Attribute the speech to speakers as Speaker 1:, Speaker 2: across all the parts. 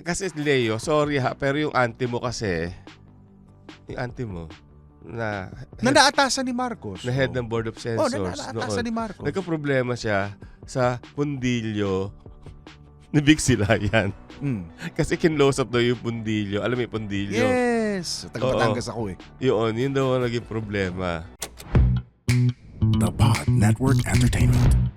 Speaker 1: Kasi Leo, sorry ha, pero yung auntie mo kasi, yung auntie mo, na
Speaker 2: naatasan ni Marcos.
Speaker 1: na head ng Board of Censors
Speaker 2: naatasan ni Marcos.
Speaker 1: nagka-problema siya sa pundilyo ni Vic Silayan. Kasi kinlose up daw yung pundilyo. Alam mo yung pundilyo?
Speaker 2: Yes! Taga-Batangas ako eh.
Speaker 1: Yun daw ang naging problema.
Speaker 3: The Pod Network Entertainment.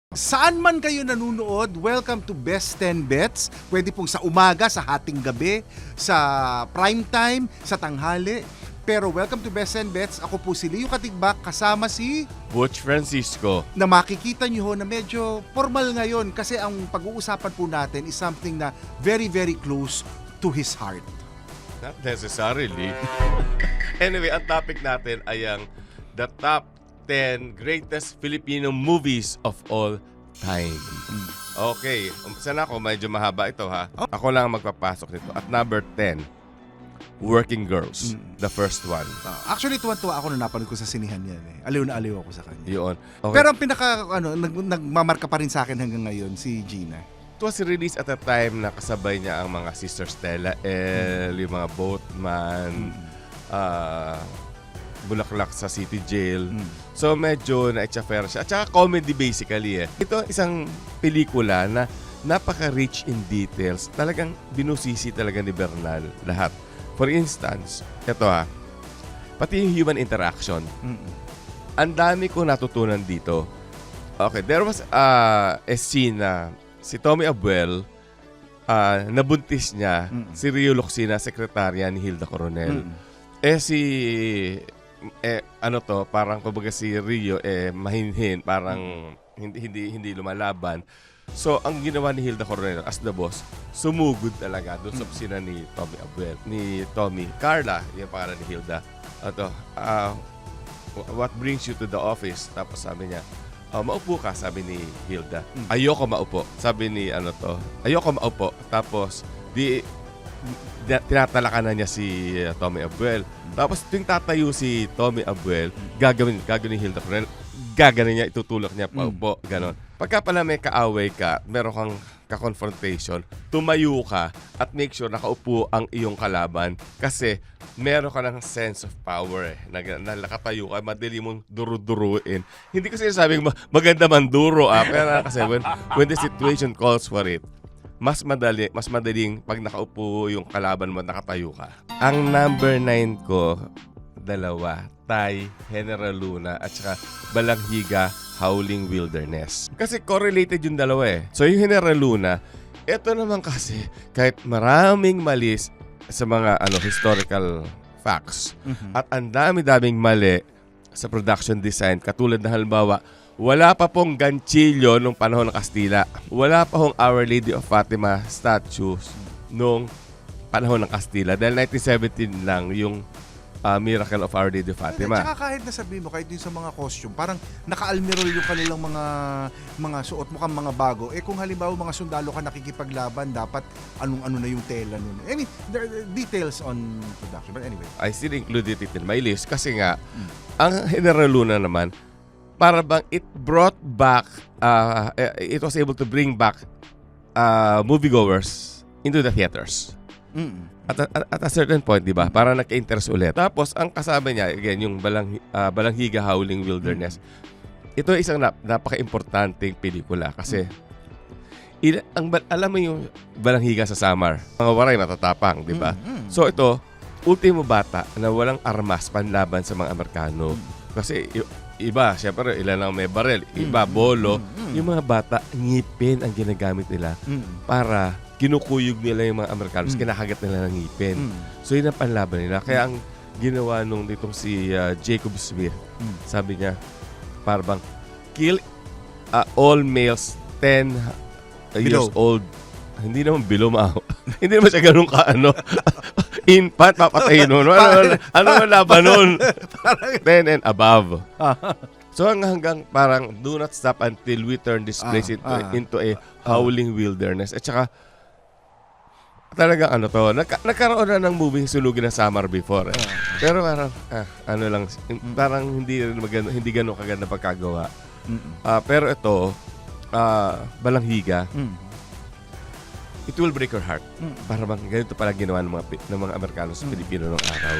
Speaker 2: Saan man kayo nanunood, welcome to Best 10 Bets. Pwede pong sa umaga, sa hating gabi, sa prime time, sa tanghali. Pero welcome to Best 10 Bets. Ako po si Leo Katigbak, kasama si...
Speaker 1: Butch Francisco.
Speaker 2: Na makikita nyo ho na medyo formal ngayon kasi ang pag-uusapan po natin is something na very, very close to his heart.
Speaker 1: Not necessarily. Anyway, ang topic natin ay ang the top 10 greatest Filipino movies of all time. Okay, umpisa na ako. Medyo mahaba ito ha. Ako lang ang magpapasok nito. At number 10, Working Girls. The first one.
Speaker 2: Actually, tuwan-tuwa ako na napanood ko sa sinihan yan eh. Aliw na aliw ako sa kanya.
Speaker 1: Yun. Okay.
Speaker 2: Pero ang nagmamarka pa rin sa akin hanggang ngayon, si Gina.
Speaker 1: It was released at a time na kasabay niya ang mga Sister Stella L, yung mga Boatman, Bulaklak sa City Jail. So medyo na-etchafer siya. At saka comedy basically eh. Ito isang pelikula na napaka-rich in details. Talagang binusisi talaga ni Bernal lahat. For instance, ito pati yung human interaction. Ang dami ko natutunan dito. Okay, there was a scene na si Tommy Abuel, nabuntis niya si Rio Loxina, sekretarya ni Hilda Coronel. Parang kumbaga si Rio mahinhin, parang hindi lumalaban. So, ang ginawa ni Hilda Coronel as the boss, sumugod talaga doon sa opisina ni Tommy Abuel, ni Tommy. Carla, yung pangalan ni Hilda. What brings you to the office? Tapos sabi niya, maupo ka, sabi ni Hilda. Ayoko maupo. Sabi ni ayoko maupo. Tapos, tinatalakan na niya si Tommy Abuel. Tapos tuwing tatayo si Tommy Abuel, gagawin ni Hilda Coronel, gaganin niya, itutulak niya paupo, ganon. Pagka pala may kaaway ka, meron kang ka-confrontation, tumayo ka at make sure nakaupo ang iyong kalaban kasi meron ka ng sense of power eh. Nakatayo ka, madali mong duru-duruin. Hindi ko sinasabing maganda man duro pero kasi when the situation calls for it, mas madaling pag nakaupo yung kalaban mo, nakatayo ka. Ang number 9 ko, dalawa. Tay, General Luna, at saka Balanghiga, Howling Wilderness. Kasi correlated yung dalawa eh. So yung General Luna, ito naman kasi, kahit maraming malis sa mga historical facts, at ang dami-daming mali sa production design, katulad na halimbawa, wala pa pong ganchilyo nung panahon ng Kastila. Wala pa pong Our Lady of Fatima statues nung panahon ng Kastila. Dahil 1917 lang yung Miracle of Our Lady of Fatima.
Speaker 2: At saka kahit nasabihin mo, kahit din sa mga costume, parang naka-almirol yung kanilang mga suot mo kang mga bago. Kung halimbawa mga sundalo ka nakikipaglaban, dapat anong-ano na yung tela nun. I mean, there are details on production. But anyway.
Speaker 1: I still included it in my list kasi nga, ang General Luna naman, para bang it brought back, it was able to bring back moviegoers into the theaters. At a certain point, di ba? Para nagka-interest ulit. Tapos, ang kasama niya, again, yung Balanghiga, Howling Wilderness. Ito ay isang napaka-importanting pelikula kasi alam mo yung Balanghiga sa Samar. Mga waray matatapang, di ba? So, ito, ultimo bata na walang armas panlaban sa mga Amerikano. Kasi iba, syempre, ilan lang may barel. Iba, bolo. Yung mga bata, ngipin ang ginagamit nila para kinukuyog nila yung mga Amerikanos, kinakagat nila ng ngipin. So, yun ang panlaban nila. Kaya ang ginawa nung ditong si Jacob Smith, sabi niya, parang kill all males 10 years old. Hindi naman below, hindi naman siya ganun infant, papatayin nun. Ano laban nun? 10 and above. So hanggang parang do not stop until we turn this place into a howling wilderness. At saka, talagang nagkaroon na ng movie Sulugin ng Samar before eh. Pero parang parang hindi gano'n kaganda pagkagawa. Pero ito Balanghiga it will break your heart.
Speaker 2: Mm.
Speaker 1: Para bang ganito pala ginawa ng mga Amerikano sa Pilipino nung araw.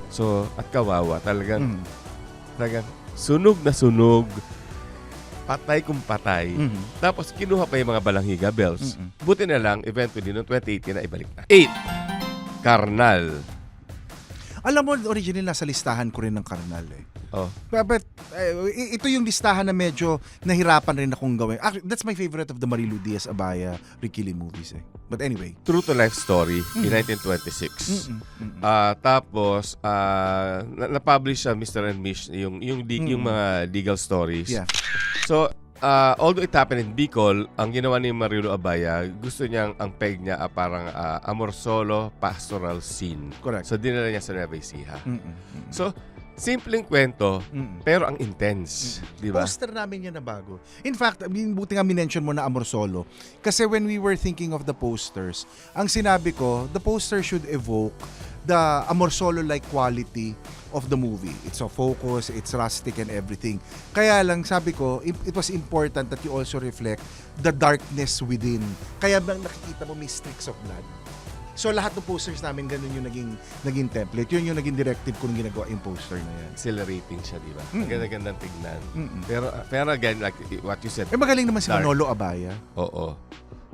Speaker 1: So, at kawawa, talagang sunog na sunog, patay kung patay. Tapos, kinuha pa yung mga balanghiga bells. Buti na lang, eventually, noong 2018 na ibalik na. 8. Karnal.
Speaker 2: Alam mo, originally nasa listahan ko rin ng Karnal eh.
Speaker 1: Oh.
Speaker 2: But ito yung listahan na medyo nahirapan rin akong gawin. Actually, that's my favorite of the Marilu Diaz-Abaya, Ricky Lee movies eh. But anyway.
Speaker 1: True to life story in 1926. Tapos, na-publish sa Mr. and Mish yung mga legal stories.
Speaker 2: Yeah.
Speaker 1: So, although it happened in Bicol, ang ginawa ni Marilu Abaya, gusto niyang ang peg niya parang amor solo pastoral scene.
Speaker 2: Correct.
Speaker 1: So, dinala niya sa Nueva Ecija. So, simpleng kwento, pero ang intense. Di ba?
Speaker 2: Poster namin yan na bago. In fact, buti nga minention mo na Amor Solo. Kasi when we were thinking of the posters, ang sinabi ko, the poster should evoke the Amor Solo-like quality of the movie. It's a focus, it's rustic and everything. Kaya lang, sabi ko, it was important that you also reflect the darkness within. Kaya bang nakikita mo may streaks of blood. So lahat ng posters namin ganun yung naging template. Yun yung naging directive ko nung ginagawa yung poster na yan.
Speaker 1: Exhilarating siya, di ba? Ang ganda-gandang tignan. Pero again, like what you said,
Speaker 2: Magaling naman si
Speaker 1: dark.
Speaker 2: Manolo Abaya.
Speaker 1: Oo.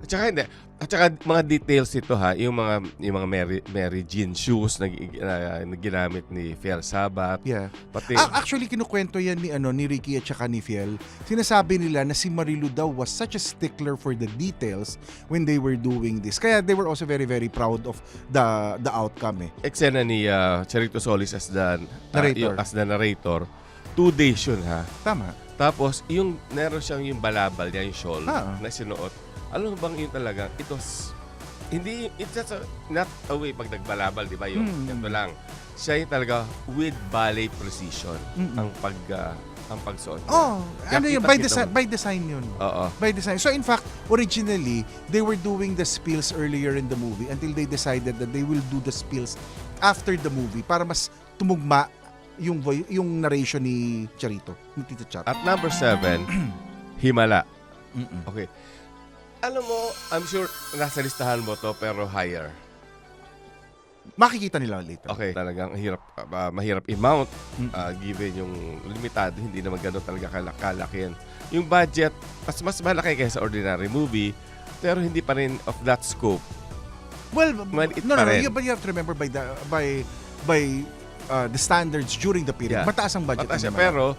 Speaker 1: At saka hindi. At saka mga details ito ha, yung mga Mary Jean shoes na ginamit ni Fiel Sabat.
Speaker 2: Yeah.
Speaker 1: Pati
Speaker 2: Actually kinukwento yan ni Ricky at saka ni Fiel. Sinasabi nila na si Marilu daw was such a stickler for the details when they were doing this. Kaya they were also very very proud of the outcome eh.
Speaker 1: eksena ni Charito Solis as the narrator. 2 days yun ha.
Speaker 2: Tama.
Speaker 1: Tapos meron siyang yung balabal niya, yung shawl na sinuot. Alam mo bang yun talaga, it's just not a way pag nagbalabal, di ba? Yung ganito lang. Siya yung talaga with ballet precision ang pagsuot.
Speaker 2: Oh,
Speaker 1: Kaya
Speaker 2: ano yun? By design yun.
Speaker 1: Oo.
Speaker 2: By design. So in fact, originally, they were doing the spills earlier in the movie until they decided that they will do the spills after the movie para mas tumugma yung narration ni Charito, ni Tito Chat.
Speaker 1: At number 7, Himala. Okay. Alam mo, I'm sure nasa listahan mo to pero higher.
Speaker 2: Makikita nila later.
Speaker 1: Okay, talagang mahirap i-mount given yung limitado, hindi naman gano'n talaga kalakihan. Yung budget, mas malaki kaysa ordinary movie, pero hindi pa rin of that scope.
Speaker 2: Well,
Speaker 1: Maliit
Speaker 2: no,
Speaker 1: pa rin.
Speaker 2: but you have to remember by the standards during the period.
Speaker 1: Yeah.
Speaker 2: Mataas ang budget.
Speaker 1: Mataas siya, pero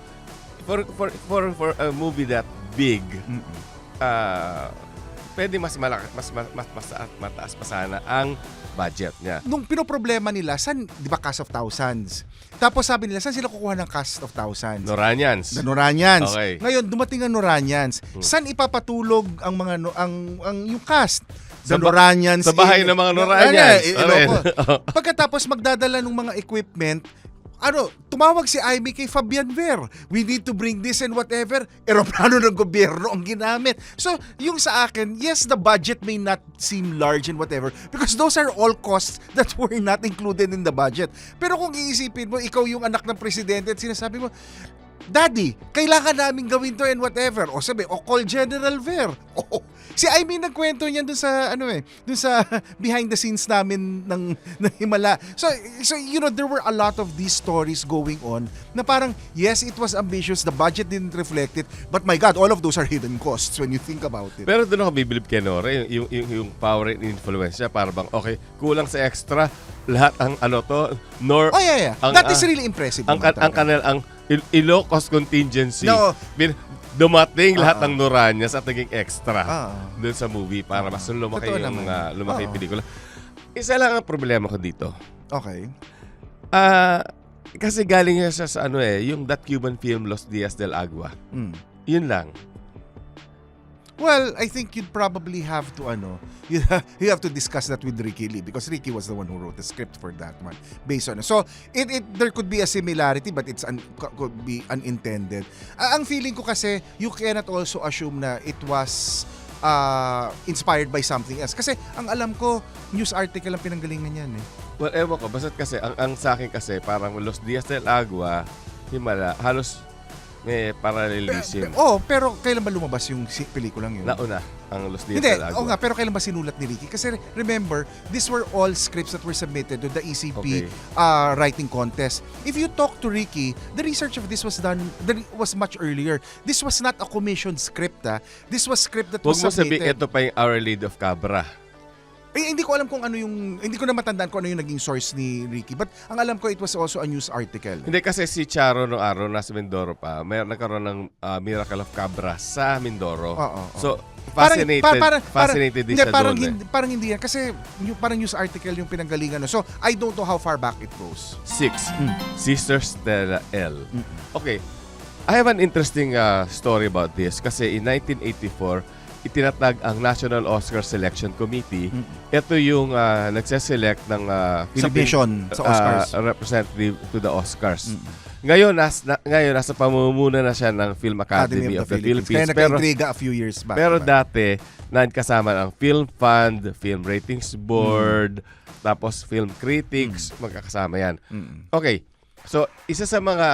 Speaker 1: for a movie that big, pwede mas malaki, mataas pa sana ang budget niya.
Speaker 2: Nung pinoproblema nila, di ba cast of thousands? Tapos sabi nila, saan sila kukuha ng cast of thousands?
Speaker 1: Noranians.
Speaker 2: The Noranians.
Speaker 1: Okay.
Speaker 2: Ngayon, dumating ang Noranians. Saan ipapatulog ang mga yung cast? The Noranians.
Speaker 1: Sa bahay ng mga Noranians.
Speaker 2: Pagkatapos magdadala ng mga equipment, tumawag si Amy kay Fabian Ver. We need to bring this and whatever. Eroplano ng gobyerno ang ginamit. So, yung sa akin, yes, the budget may not seem large and whatever because those are all costs that were not included in the budget. Pero kung iisipin mo, ikaw yung anak ng presidente at sinasabi mo, Daddy, kailangan namin gawin to and whatever. O sabi, call General Ver. Si Amy nagkwento niyan dun sa behind the scenes namin ng Himala. So there were a lot of these stories going on na parang yes, it was ambitious, the budget didn't reflect it, but my God, all of those are hidden costs when you think about it.
Speaker 1: Pero doon ako bibilib kay Nora, yung power and influence niya, para bang okay, kulang sa extra lahat ang
Speaker 2: yeah. That is really impressive.
Speaker 1: Ang Ilocos contingency.
Speaker 2: No.
Speaker 1: Dumating lahat ng Noranias at naging extra doon sa movie para mas lumaki yung pelikula. Isa lang ang problema ko dito.
Speaker 2: Okay.
Speaker 1: Kasi galing siya sa yung That Cuban Film Los Dias del Agua. Yun lang.
Speaker 2: Well, I think you'd probably have to you have to discuss that with Ricky Lee because Ricky was the one who wrote the script for that one based on it. So there could be a similarity but could be unintended. Ang feeling ko kasi you cannot also assume na it was inspired by something else kasi ang alam ko news article ang pinanggalingan niyan eh.
Speaker 1: Well, ewan ko, basta kasi ang sa akin kasi parang Los Dias del Agua, Himala, halos may parallelism.
Speaker 2: Pero kailan ba lumabas yung pelikulang yun?
Speaker 1: Nauna ang Los Diaz
Speaker 2: Hindi,
Speaker 1: del Agua.
Speaker 2: nga, pero kailan ba sinulat ni Ricky? Kasi remember, these were all scripts that were submitted to the ECP
Speaker 1: Okay.
Speaker 2: writing contest. If you talk to Ricky, the research of this was much earlier. This was not a commissioned script. This was script that
Speaker 1: Huwag
Speaker 2: was
Speaker 1: mo sabihin,
Speaker 2: submitted.
Speaker 1: ito pa yung Our Lady of Cabra.
Speaker 2: Hindi ko alam kung ano yung, hindi ko na matandaan kung ano yung naging source ni Ricky. But ang alam ko, it was also a news article.
Speaker 1: Hindi kasi si Charo noong araw nasa Mindoro pa, may nagkaroon ng Miracle of Cabra sa Mindoro.
Speaker 2: Oo.
Speaker 1: So, fascinated din siya
Speaker 2: parang
Speaker 1: doon.
Speaker 2: parang hindi yan. Kasi parang news article yung pinanggalingan. So, I don't know how far back it goes.
Speaker 1: 6. Sister Stella L. Okay. I have an interesting story about this kasi in 1984, itinatag ang National Oscar Selection Committee. Ito yung nagse-select ng
Speaker 2: Submission sa Oscars.
Speaker 1: Representative to the Oscars. Ngayon, nasa pamumuno na siya ng Film Academy of the Philippines.
Speaker 2: Kaya nagka-intriga a few years back.
Speaker 1: Pero
Speaker 2: diba?
Speaker 1: dati, kasama ang Film Fund, Film Ratings Board, tapos Film Critics, magkakasama yan. Okay. So, isa sa mga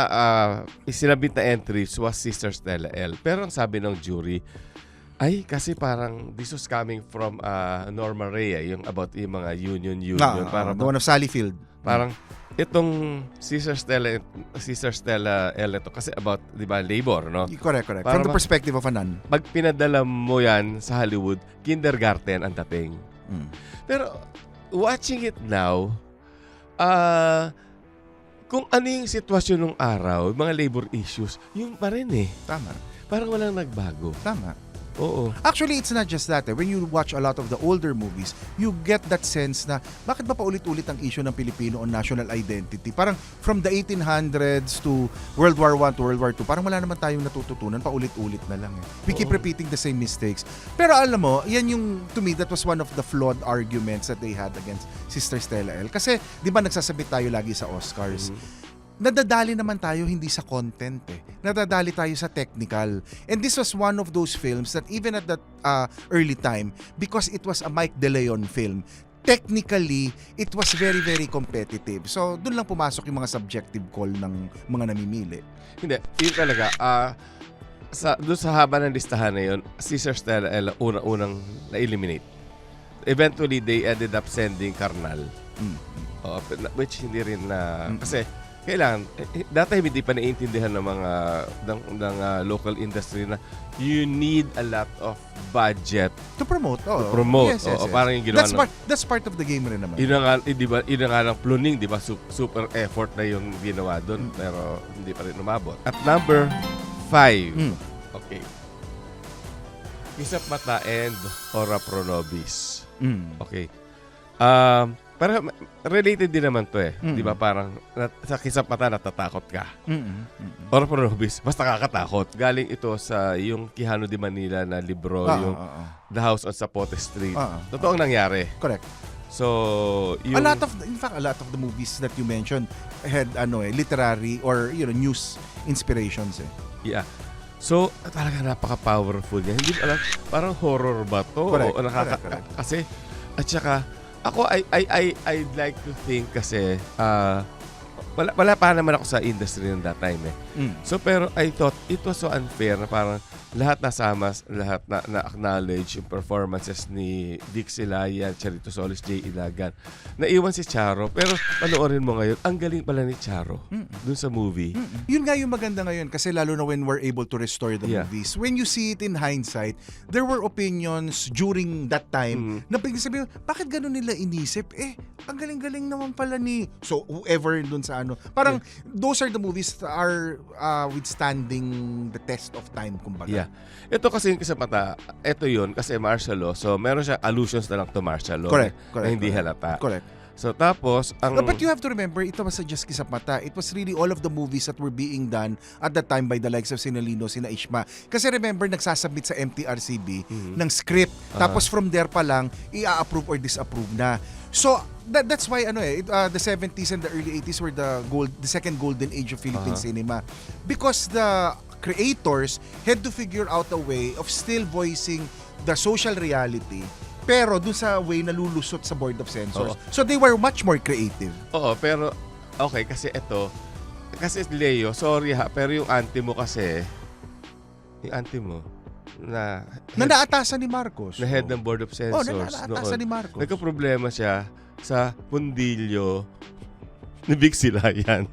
Speaker 1: isinabit na entries was Sister Stella L. Pero ang sabi ng jury, ay, kasi parang this was coming from Norma Rea, yung about yung mga union.
Speaker 2: The one of Sally Field.
Speaker 1: Parang itong Sister Stella L ito kasi about, di ba, labor, no?
Speaker 2: Correct.
Speaker 1: Para
Speaker 2: From the perspective of a nun.
Speaker 1: Pag pinadala mo yan sa Hollywood, kindergarten ang dating. Pero watching it now, kung ano yung sitwasyon nung araw, mga labor issues, yun pa rin eh.
Speaker 2: Tama.
Speaker 1: Parang walang nagbago.
Speaker 2: Tama.
Speaker 1: Oo.
Speaker 2: Actually, it's not just that. When you watch a lot of the older movies, you get that sense na bakit ba paulit-ulit ang issue ng Pilipino on national identity? Parang from the 1800s to World War I to World War II, parang wala naman tayong natututunan, paulit-ulit na lang. We keep repeating the same mistakes. Pero alam mo, yan yung, to me, that was one of the flawed arguments that they had against Sister Stella L. Kasi, di ba nagsasabit tayo lagi sa Oscars? Nadadali naman tayo hindi sa content eh. Nadadali tayo sa technical. And this was one of those films that even at that early time, because it was a Mike De Leon film, technically, it was very, very competitive. So, dun lang pumasok yung mga subjective call ng mga namimili.
Speaker 1: Hindi, yun talaga. Doon sa haba ng listahan na yun, Sister Stella L, unang na-eliminate. Eventually, they ended up sending Karnal. Which hindi rin na... Kasi, kailangan, dati hindi pa naiintindihan ng mga ng local industry na you need a lot of budget
Speaker 2: To promote.
Speaker 1: to promote.
Speaker 2: Yes.
Speaker 1: Parang yung ginawa
Speaker 2: That's part of the game rin naman.
Speaker 1: Yun na nga lang pluning, di ba? Super effort na yung ginawa doon, pero hindi pa rin umabot. At number 5. Okay. Kisap Mata and Ora Pro Nobis. Okay. Pero related din naman to eh. Di ba parang sa Kisap Mata natatakot ka. Ora Pro Nobis, basta kakatakot. Galing ito sa yung Quijano de Manila na libro, yung The House on Zapote Street. Totoong nangyari.
Speaker 2: Correct.
Speaker 1: So, yung...
Speaker 2: In fact, a lot of the movies that you mentioned had literary or news inspirations eh.
Speaker 1: Yeah. So, talaga napaka-powerful niya. Hindi alam, parang horror ba to?
Speaker 2: Correct.
Speaker 1: Correct. Kasi, at saka, ako, I'd like to think kasi, wala pa naman ako sa industry ng that time eh. So, pero I thought it was so unfair na parang lahat nasama, lahat na acknowledge yung performances ni Dick Silaya, Charito Solis, J. Ilagan. Naiwan si Charo, pero panoorin mo ngayon, ang galing pala ni Charo dun sa movie.
Speaker 2: Yun nga yung maganda ngayon kasi lalo na when we're able to restore the movies. When you see it in hindsight, there were opinions during that time na sabi, bakit ganun nila inisip? Ang galing-galing naman pala ni... So, whoever dun sa parang those are the movies that are withstanding the test of time, kumbaga.
Speaker 1: Yeah. Ito kasi yung Kisap Mata, ito yun kasi martial law. So, meron siya allusions na lang to martial law.
Speaker 2: Correct.
Speaker 1: Na hindi halata.
Speaker 2: Correct.
Speaker 1: So, tapos, ang...
Speaker 2: But you have to remember, ito was just Kisap Mata. It was really all of the movies that were being done at that time by the likes of Sinalino, Sina Ishma. Kasi remember, nagsasubmit sa MTRCB ng script. Tapos from there pa lang, i-approve or disapprove na. So, that's why the 70s and the early 80s were the second golden age of Philippine cinema. Because the creators had to figure out a way of still voicing the social reality pero dun sa way na lulusot sa Board of Censors. So they were much more creative.
Speaker 1: Oo, pero okay kasi ito Kasi Leo, sorry ha, pero yung auntie mo kasi, na
Speaker 2: Naatasan ni Marcos.
Speaker 1: na head ng Board of Censors
Speaker 2: naatasan ni Marcos.
Speaker 1: nagka-problema siya sa pundilyo ni Vic Silayan.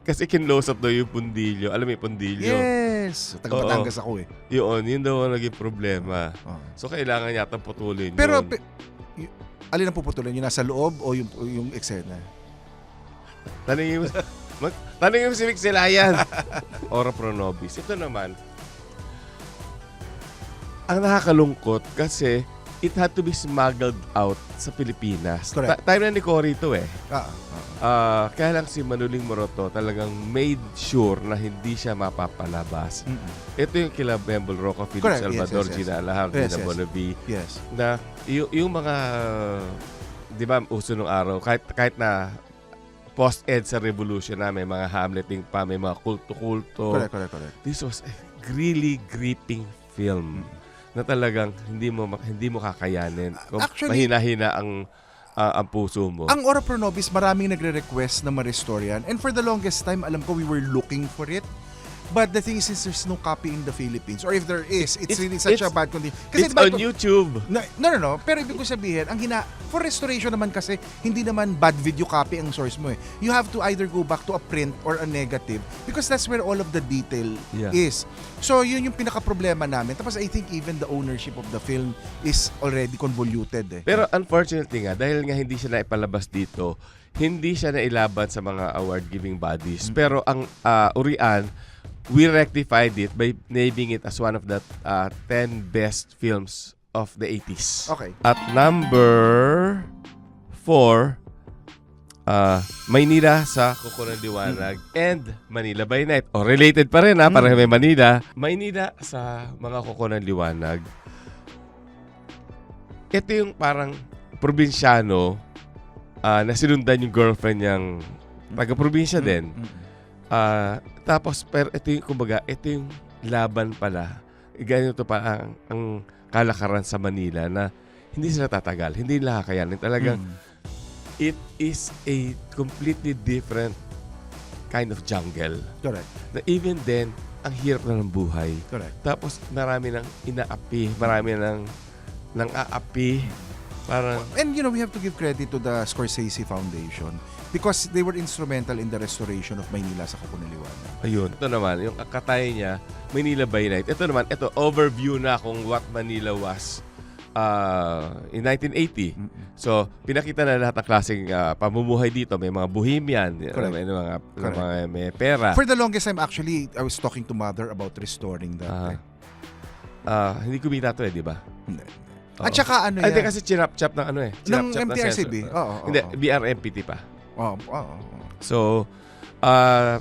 Speaker 1: Kasi kinlose up daw yung pundilyo. Alam mo yung pundilyo?
Speaker 2: Yes. Taga Batangas ako eh.
Speaker 1: Yun daw ang naging problema.
Speaker 2: Oh.
Speaker 1: So, kailangan yata putulin
Speaker 2: Pero,
Speaker 1: yun.
Speaker 2: alin ang puputulin? Yung nasa loob o yung eksena?
Speaker 1: Tanungin mo si Vic Silayan. Ora pro nobis. Ito naman, ang nakakalungkot kasi it had to be smuggled out sa Pilipinas.
Speaker 2: Correct.
Speaker 1: Time na ni Cory ito eh.
Speaker 2: Kaya
Speaker 1: Kaya lang si Manuling Moroto talagang made sure na hindi siya mapapalabas. Ito yung kila Bembol Rocco, Philip
Speaker 2: Correct.
Speaker 1: Salvador,
Speaker 2: Yes.
Speaker 1: Gina Alahar,
Speaker 2: Yes,
Speaker 1: Gina
Speaker 2: yes.
Speaker 1: Bonavi,
Speaker 2: Yes.
Speaker 1: na yung mga, di ba, uso nung araw, kahit na post-ed sa Revolution na may mga Hamleting pa, may mga kulto-kulto.
Speaker 2: Correct.
Speaker 1: This was a really gripping film na talagang hindi mo kakayanin.
Speaker 2: Actually,
Speaker 1: mahina-hina ang puso mo.
Speaker 2: Ang Ora Pro Nobis, maraming nagre-request na ma-restore yan. And for the longest time, alam ko we were looking for it. But the thing is, there's no copy in the Philippines. Or if there is, it's really such a bad condition.
Speaker 1: It's on YouTube.
Speaker 2: No. Pero ibig ko sabihin, for restoration naman kasi, hindi naman bad video copy ang source mo eh. You have to either go back to a print or a negative because that's where all of the detail is. So, yun yung pinaka-problema namin. Tapos I think even the ownership of the film is already convoluted eh.
Speaker 1: Pero unfortunately nga, dahil nga hindi siya naipalabas dito, hindi siya nailaban sa mga award-giving bodies. Pero ang Urian, we rectified it by naming it as one of the 10 best films of the 80s.
Speaker 2: Okay.
Speaker 1: At number 4, Maynila sa Kuko ng Liwanag and Manila by Night. O, related pa rin parang may Manila. Maynila sa mga Kuko ng Liwanag. Ito yung parang probinsyano na sinundan yung girlfriend niyang taga-probinsya din. Tapos, pero ito yung, kumbaga, ito yung laban pala. Ganito pa ang kalakaran sa Manila na hindi sila tatagal, hindi nila kakayanin. Talagang, it is a completely different kind of jungle.
Speaker 2: Correct.
Speaker 1: Na even then, ang hirap na ng buhay.
Speaker 2: Correct.
Speaker 1: Tapos, marami nang inaapi, marami nang aapi. Parang,
Speaker 2: And we have to give credit to the Scorsese Foundation because they were instrumental in the restoration of Maynila sa Kuko ng Liwanag.
Speaker 1: ayun. Ito naman, yung katay niya, Manila by Night. Ito naman, overview na kung what Manila was in 1980. So, pinakita na lahat ng klaseng pamumuhay dito. May mga bohemian, may pera.
Speaker 2: For the longest time, actually, I was talking to Mother about restoring that.
Speaker 1: Hindi kumita to di ba?
Speaker 2: Hindi.
Speaker 1: Oo.
Speaker 2: At saka ano
Speaker 1: Hindi
Speaker 2: yan?
Speaker 1: kasi chinap-chap ng
Speaker 2: Ng
Speaker 1: Chinap-chap
Speaker 2: MTRCB.
Speaker 1: sensor.
Speaker 2: Oo.
Speaker 1: Hindi, BRMPT pa.
Speaker 2: Oo.
Speaker 1: So,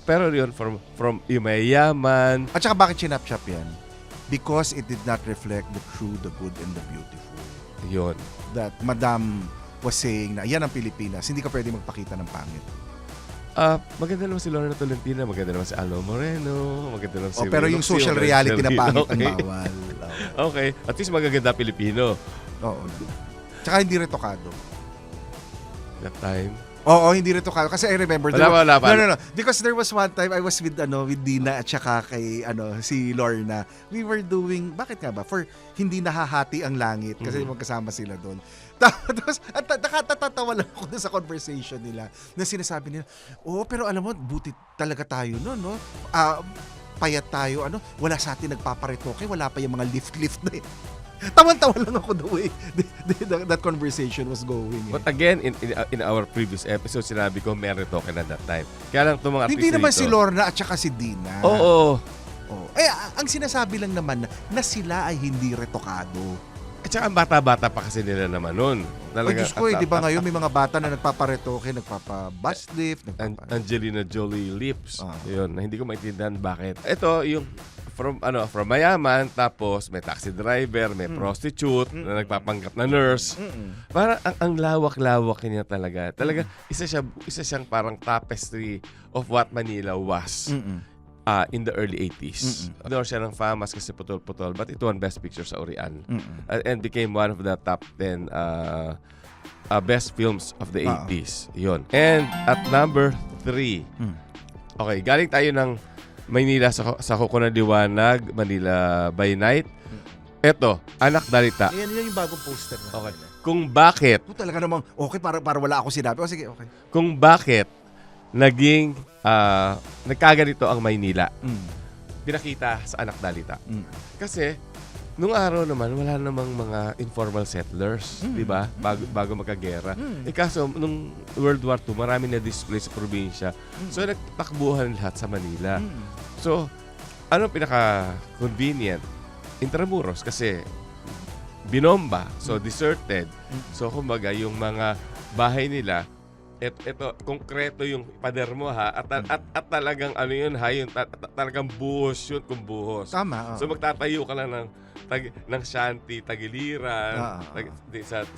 Speaker 1: pero yun, from yung mayayaman.
Speaker 2: At saka bakit chinap-chap yan? Because it did not reflect the true, the good, and the beautiful.
Speaker 1: Yun.
Speaker 2: That Madam was saying na yan ang Pilipinas, hindi ka pwede magpakita ng pangit.
Speaker 1: Maganda naman si Lorna Tolentino, maganda naman si Alo Moreno, maganda naman si
Speaker 2: Pero yung social reality na pangit ang bawal.
Speaker 1: Okay, at least magaganda Pilipino.
Speaker 2: Oo. Tsaka hindi retokado.
Speaker 1: That time.
Speaker 2: Oo, hindi retokado. Kasi I remember.
Speaker 1: Wala.
Speaker 2: No. Because there was one time I was with Dina at saka kay si Lorna. We were doing, bakit nga ba? For hindi nahahati ang langit kasi magkasama sila doon. Tapos, at nakatatawa lang ako sa conversation nila na sinasabi nila, pero alam mo, buti talaga tayo no? Payat tayo, wala sa atin nagpaparetoke, wala pa yung mga lift na Tawan-tawa lang ako the way that conversation was going.
Speaker 1: But again, in our previous episode, sinabi ko may retoke na that time. Kaya lang itong mga artista
Speaker 2: hindi naman
Speaker 1: dito,
Speaker 2: si Lorna at saka si Dina.
Speaker 1: Oo.
Speaker 2: Ang sinasabi lang naman na sila ay hindi retokado.
Speaker 1: At saka ang bata-bata pa kasi nila naman nun.
Speaker 2: Diyos ko, di ba ngayon may mga bata na nagpaparetoke, nagpapa-bust lift,
Speaker 1: Angelina Jolie lips. Yun, na hindi ko maintindihan bakit. Ito yung from mayaman, tapos may taxi driver, may prostitute na nagpapanggap na nurse. Parang ang lawak-lawak niya talaga. Talaga isa siyang parang tapestry of what Manila was. In the early 80s. Doon siya ng famous kasi putol-putol, but it won Best Picture sa Urian. And became one of the top 10 best films of the 80s. Yun. And at number 3, Okay, galing tayo ng Maynila sa Kuko ng Liwanag, Manila by night. Eto, Anak Dalita.
Speaker 2: Yan yung bagong poster na.
Speaker 1: Okay. Kung bakit,
Speaker 2: Ito talaga namang, okay, para wala ako sinabi. O sige, okay.
Speaker 1: kung bakit naging nagkaganito ang Maynila. Pinakita sa Anak Dalita. Kasi, nung araw naman, wala namang mga informal settlers, di ba? Bago magkagera. Kaso, nung World War II, marami na display sa probinsya. So, nagtakbuhan lahat sa Manila. So, ano pinaka-convenient? Intramuros, kasi binomba, so deserted. So, kumbaga, yung mga bahay nila, ito konkreto yung pader mo ha at talagang ano yun ha yung talagang buhos yun kung buhos.
Speaker 2: Tama.
Speaker 1: So magtatayo ka lang ng shanty tagiliran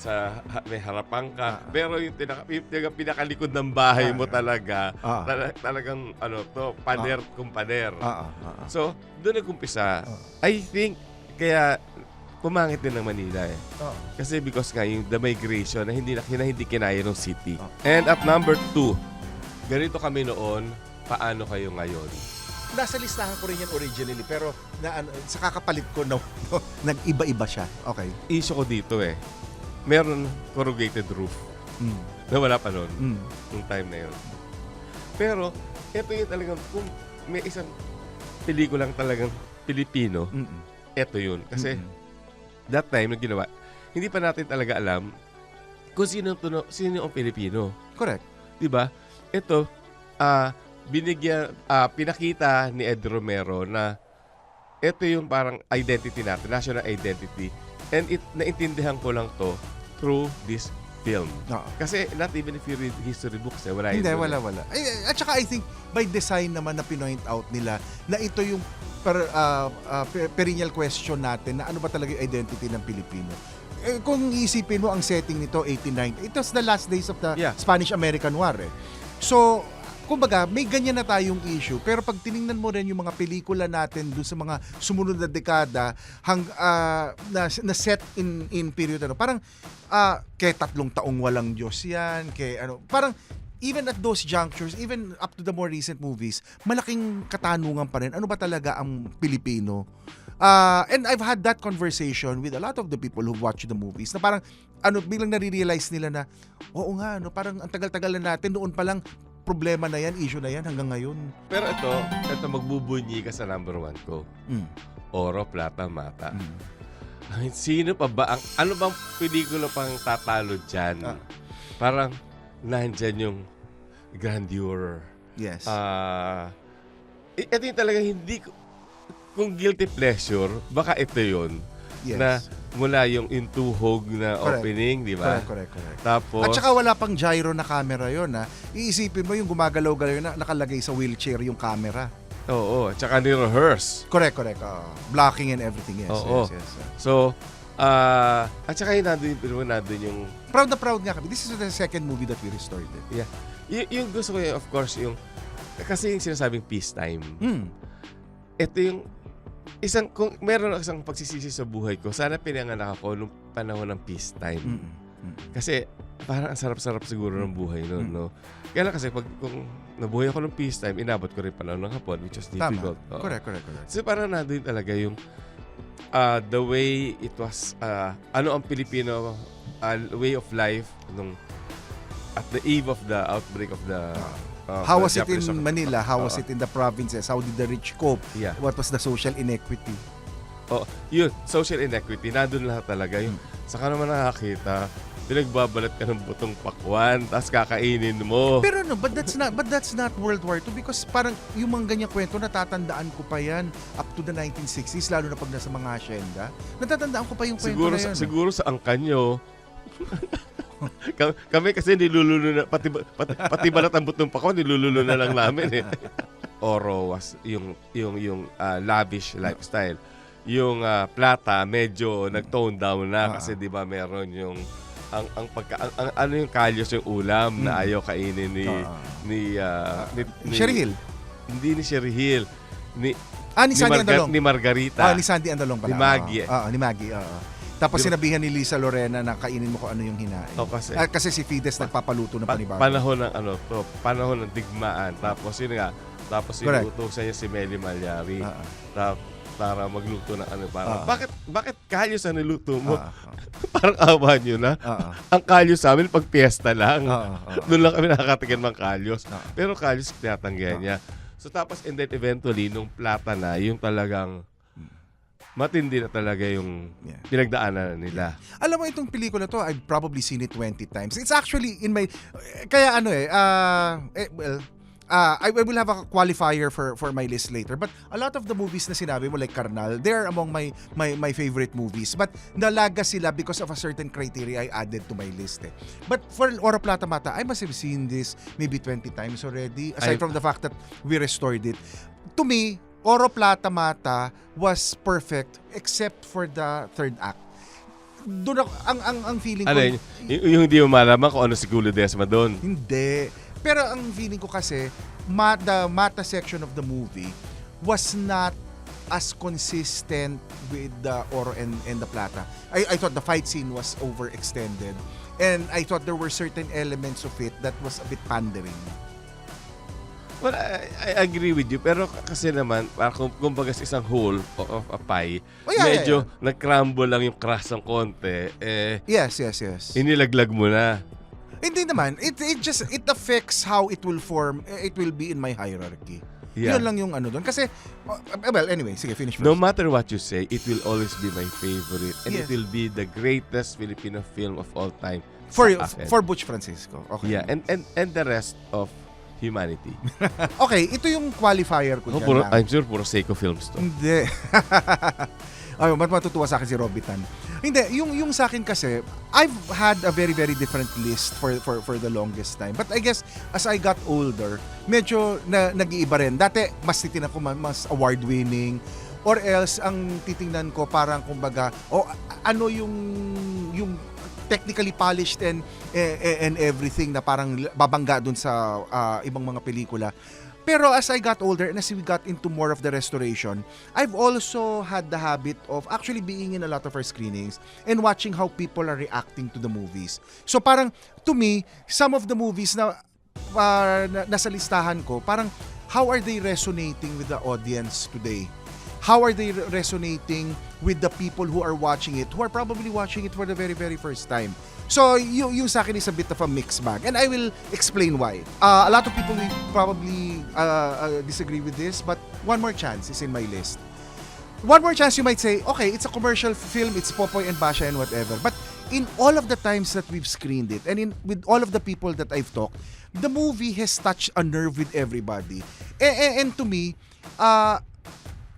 Speaker 1: sa may harapan ka pero yung pinakalikod ng bahay mo talaga talagang ano to pader kung pader. So doon nag-umpisa. I think kaya pumangit din ng Manila eh. Kasi because nga yung the migration na hindi kinaya ng city. And at number 2, ganito kami noon, paano kayo ngayon?
Speaker 2: Nasa listahan ko rin yan originally pero sa kakapalit ko nag-iba-iba siya. Okay.
Speaker 1: Issue ko dito eh. Meron corrugated roof. Na wala pa noon. Yung time na yun. Pero, ito yung talagang, kung may isang pelikulang talagang Pilipino, ito yun. Kasi, that time na ginawa, hindi pa natin talaga alam kung sino ang Pilipino.
Speaker 2: Correct.
Speaker 1: 'Di ba? Ito pinakita ni Ed Romero na ito yung parang identity natin, national identity. And naintindihan ko lang to through this film. Kasi not even if you read history books, wala yun.
Speaker 2: Hindi, wala. At saka I think by design naman na pinoint out nila na ito yung perennial question natin na ano ba talaga yung identity ng Pilipino. Kung iisipin mo ang setting nito, 1890, it was the last days of the Spanish-American War. So, kumbaga, may ganyan na tayong issue. Pero pag tiningnan mo rin yung mga pelikula natin dun sa mga sumunod na dekada na set in period, parang kay 3 taong walang Diyos yan, parang even at those junctures, even up to the more recent movies, malaking katanungan pa rin. Ano ba talaga ang Pilipino? And I've had that conversation with a lot of the people who watch the movies na parang biglang nare-realize nila na oo nga, parang ang tagal-tagal na natin, noon pa lang problema na yan, issue na yan hanggang ngayon.
Speaker 1: Pero ito magbubunyi ka sa number 1 ko. Oro, Plata, Mata. I mean, sino pa ba? Ano bang pelikula pang tatalo dyan? Parang nandyan yung grandeur.
Speaker 2: Yes.
Speaker 1: Ito yung talaga hindi kung guilty pleasure, baka ito yun.
Speaker 2: Yes.
Speaker 1: Na mula yung Intuhog na opening, di ba?
Speaker 2: Correct.
Speaker 1: Tapos,
Speaker 2: at saka wala pang gyro na camera yun. Iisipin mo yung gumagalaw-galaw na nakalagay sa wheelchair yung camera.
Speaker 1: oo, at saka ni-rehearse.
Speaker 2: Correct. Blocking and everything, yes.
Speaker 1: Oo.
Speaker 2: Yes.
Speaker 1: So, at saka yun nandun yung...
Speaker 2: Proud na proud nga kami. This is the second movie that we restored it.
Speaker 1: Yeah. Yung gusto ko of course, yung... Kasi yung sinasabing peacetime. Ito yung... kung meron isang pagsisisi sa buhay ko, sana pinanganak ako nung panahon ng peacetime. Kasi parang ang sarap-sarap siguro ng buhay noon, no? Kaya lang kasi kung nabuhay ako ng peacetime, inabot ko rin panahon ng hapon, which was difficult.
Speaker 2: Correct.
Speaker 1: So parang nandun talaga yung the way it was, ano ang Pilipino way of life nung at the eve of the outbreak of the
Speaker 2: how was it in Manila? How was it in the provinces? How did the rich cope?
Speaker 1: Yeah.
Speaker 2: What was the social inequity?
Speaker 1: Yun, social inequity, nandun lahat talaga. Yung, saka naman nakakita, pinagbabalat ka ng butong pakwan, tapos kakainin mo.
Speaker 2: Pero no, but that's not World War II because parang yung mga ganyang kwento, natatandaan ko pa yan up to the 1960s, lalo na pag nasa mga hacienda. Natatandaan ko pa yung kwento na yan.
Speaker 1: Siguro sa angkanyo, kami kasi nilululo na, pati balat ang butong pakwan, nilululo na lang namin eh. Oro was yung lavish lifestyle. Yung Plata medyo nag-tone down na kasi 'di ba meron yung ano yung kalyos yung ulam na ayaw kainin ni
Speaker 2: Sherry Hill.
Speaker 1: Hindi ni Sherry Hill. Ni
Speaker 2: Sandy Andalong.
Speaker 1: Ni Margarita.
Speaker 2: Ni Sandy Andalong pala.
Speaker 1: Ni Maggie.
Speaker 2: Ni Maggie. Tapos sinabihan ni Lisa Lorena na kainin mo kung ano yung hinain.
Speaker 1: Kasi
Speaker 2: si Fides nagpapaluto ng panibago.
Speaker 1: Panahon ng panahon ng digmaan. Tapos yun nga, Tapos
Speaker 2: Correct.
Speaker 1: inuutosan niya si Meli Malyari. Para magluto ng ano. Parang,
Speaker 2: Ah.
Speaker 1: bakit kalyos ang niluto mo?
Speaker 2: Ah,
Speaker 1: Parang awa nyo na. Ang kalyos sa amin, pag piyesta lang. Doon lang kami nakakatikin ng kalyos. Pero kalyos, tinatanggihan niya. So tapos, and then eventually, nung plata na, yung talagang matindi na talaga yung pinagdaanan nila.
Speaker 2: Alam mo, itong pelikula to, I've probably seen it 20 times. It's actually in my... Kaya I will have a qualifier for my list later. But a lot of the movies na sinabi mo, like Karnal, they're among my favorite movies. But nalaga sila because of a certain criteria I added to my list. But for Oro Plata Mata, I must have seen this maybe 20 times already. Aside from the fact that we restored it. To me, Oro Plata Mata was perfect except for the third act. Doon ako, ang feeling ko...
Speaker 1: Ano yung hindi mo malaman kung ano si Julio Desma doon?
Speaker 2: Hindi. Pero ang feeling ko kasi, the Mata section of the movie was not as consistent with the Oro and the Plata. I thought the fight scene was overextended. And I thought there were certain elements of it that was a bit pandering.
Speaker 1: Well, I agree with you. Pero kasi naman, kumbaga sa isang whole of a pie, medyo nag-crumble lang yung crust ng konti.
Speaker 2: Yes.
Speaker 1: Inilaglag mo na.
Speaker 2: Hindi naman. It affects how it will form. It will be in my hierarchy.
Speaker 1: Yeah.
Speaker 2: Yun lang yung ano doon. Kasi, well, anyway, sige, finish first.
Speaker 1: No matter what you say, it will always be my favorite. And
Speaker 2: Yes.
Speaker 1: it will be the greatest Filipino film of all time.
Speaker 2: For Butch Francisco. Okay.
Speaker 1: Yeah, and the rest of humanity.
Speaker 2: Okay, ito yung qualifier ko dyan lang.
Speaker 1: I'm sure puro Seiko Films to.
Speaker 2: Hindi. Ayun, matutuwa sa akin si Robitan. Hindi, yung sa akin kasi, I've had a very, very different list for the longest time. But I guess, as I got older, medyo nag-iiba rin. Dati, mas titingnan ko mas award-winning. Or else, ang titingnan ko parang kumbaga, ano yung technically polished and everything na parang babangga dun sa ibang mga pelikula. Pero as I got older and as we got into more of the restoration, I've also had the habit of actually being in a lot of our screenings and watching how people are reacting to the movies. So parang, to me, some of the movies na nasa listahan ko, parang how are they resonating with the audience today? How are they resonating with the people who are watching it, who are probably watching it for the very, very first time? So, yung sa akin is a bit of a mixed bag. And I will explain why. A lot of people will probably disagree with this, but One More Chance is in my list. One More Chance, you might say, okay, it's a commercial film, it's Popoy and Basha and whatever. But in all of the times that we've screened it, and with all of the people that I've talked, the movie has touched a nerve with everybody. And to me,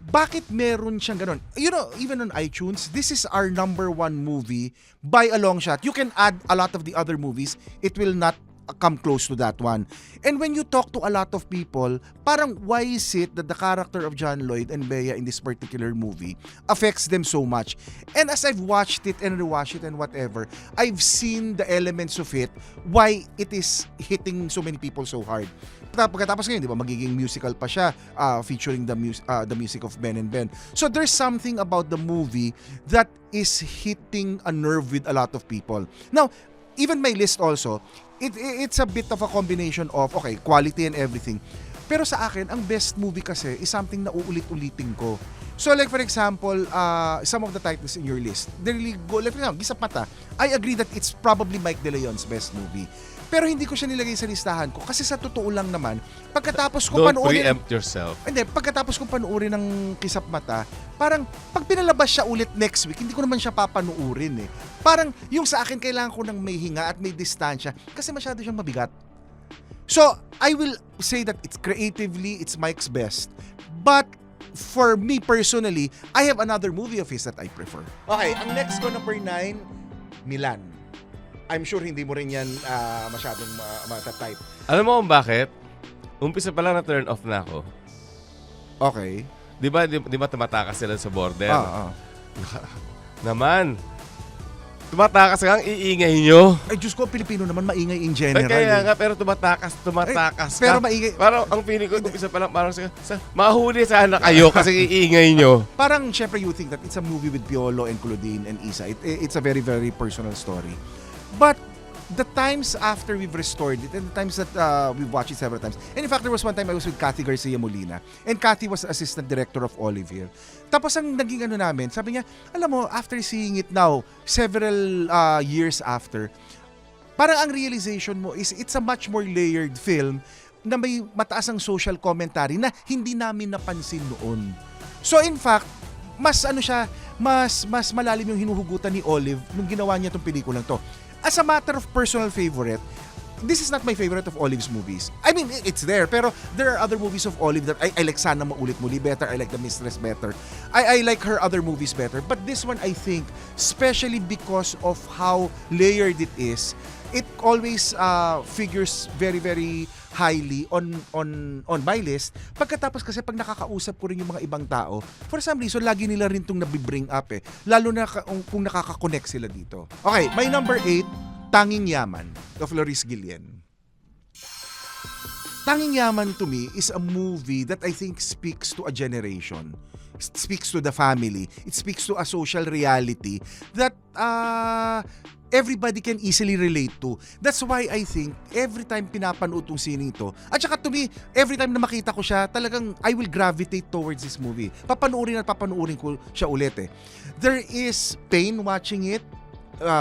Speaker 2: bakit meron siyang ganun? You know, even on iTunes, this is our number one movie by a long shot. You can add a lot of the other movies, it will not come close to that one. And when you talk to a lot of people, parang why is it that the character of John Lloyd and Bea in this particular movie affects them so much? And as I've watched it and rewatched it and whatever, I've seen the elements of it, why it is hitting so many people so hard. Pagkatapos ngayon, di ba, magiging musical pa siya featuring the music of Ben and Ben. So there's something about the movie that is hitting a nerve with a lot of people. Now, even my list also, it's a bit of a combination of, okay, quality and everything. Pero sa akin, ang best movie kasi is something na uulit-ulitin ko. So like for example, some of the titles in your list, they really go, like for example, Gisap Mata, I agree that it's probably Mike De Leon's best movie. Pero hindi ko siya nilagay sa listahan ko kasi sa totoo lang naman, pagkatapos ko
Speaker 1: Don't preempt yourself.
Speaker 2: Hindi, pagkatapos kong panuorin ng Kisap Mata, parang pag pinalabas siya ulit next week, hindi ko naman siya papanuorin eh. Parang yung sa akin, kailangan ko ng may hinga at may distansya kasi masyado siyang mabigat. So, I will say that it's creatively, it's Mike's best. But for me personally, I have another movie of his that I prefer. Okay, ang next ko, number 9, Milan. I'm sure hindi mo rin yan masyadong matatype.
Speaker 1: Alam mo kung bakit? Umpisa pa lang na turn off na ako.
Speaker 2: Okay.
Speaker 1: Di ba tumatakas sila sa border? Naman. Tumatakas nga, ang iingay nyo.
Speaker 2: Ay, Diyos ko, Pilipino naman maingay in general.
Speaker 1: Kaya nga, pero tumatakas
Speaker 2: pero
Speaker 1: ka.
Speaker 2: maingay.
Speaker 1: Parang ang feeling ko, umpisa pa lang, parang mahuli sana kayo kasi iingay nyo.
Speaker 2: Parang, syempre, you think that it's a movie with Piolo and Claudine and Isa. It's a very, very personal story. But the times after we've restored it and the times that we've watched it several times. And in fact, there was one time I was with Cathy Garcia Molina and Cathy was assistant director of Olive here. Tapos ang naging ano namin, sabi niya, alam mo, after seeing it now, several years after, parang ang realization mo is it's a much more layered film na may mataas ang social commentary na hindi namin napansin noon. So in fact, mas ano siya, mas malalim yung hinuhugutan ni Olive nung ginawa niya tong pelikulang to. As a matter of personal favorite, this is not my favorite of Olive's movies. I mean, it's there, pero there are other movies of Olive that I like Sana Maulit Muli better. I like The Mistress better. I like her other movies better. But this one, I think, especially because of how layered it is, it always figures very, very highly on my list. Pagkatapos kasi pag nakakausap ko rin yung mga ibang tao, for some reason, lagi nila rin itong nabibring up eh. Lalo na kung nakaka-connect sila dito. Okay, my number 8, Tanging Yaman of Loris Guillen. Tanging Yaman to me is a movie that I think speaks to a generation. It speaks to the family. It speaks to a social reality that everybody can easily relate to. That's why I think every time pinapanood tong sining to, at saka to me, every time na makita ko siya, talagang I will gravitate towards this movie. Papanoorin ko siya ulit eh. There is pain watching it,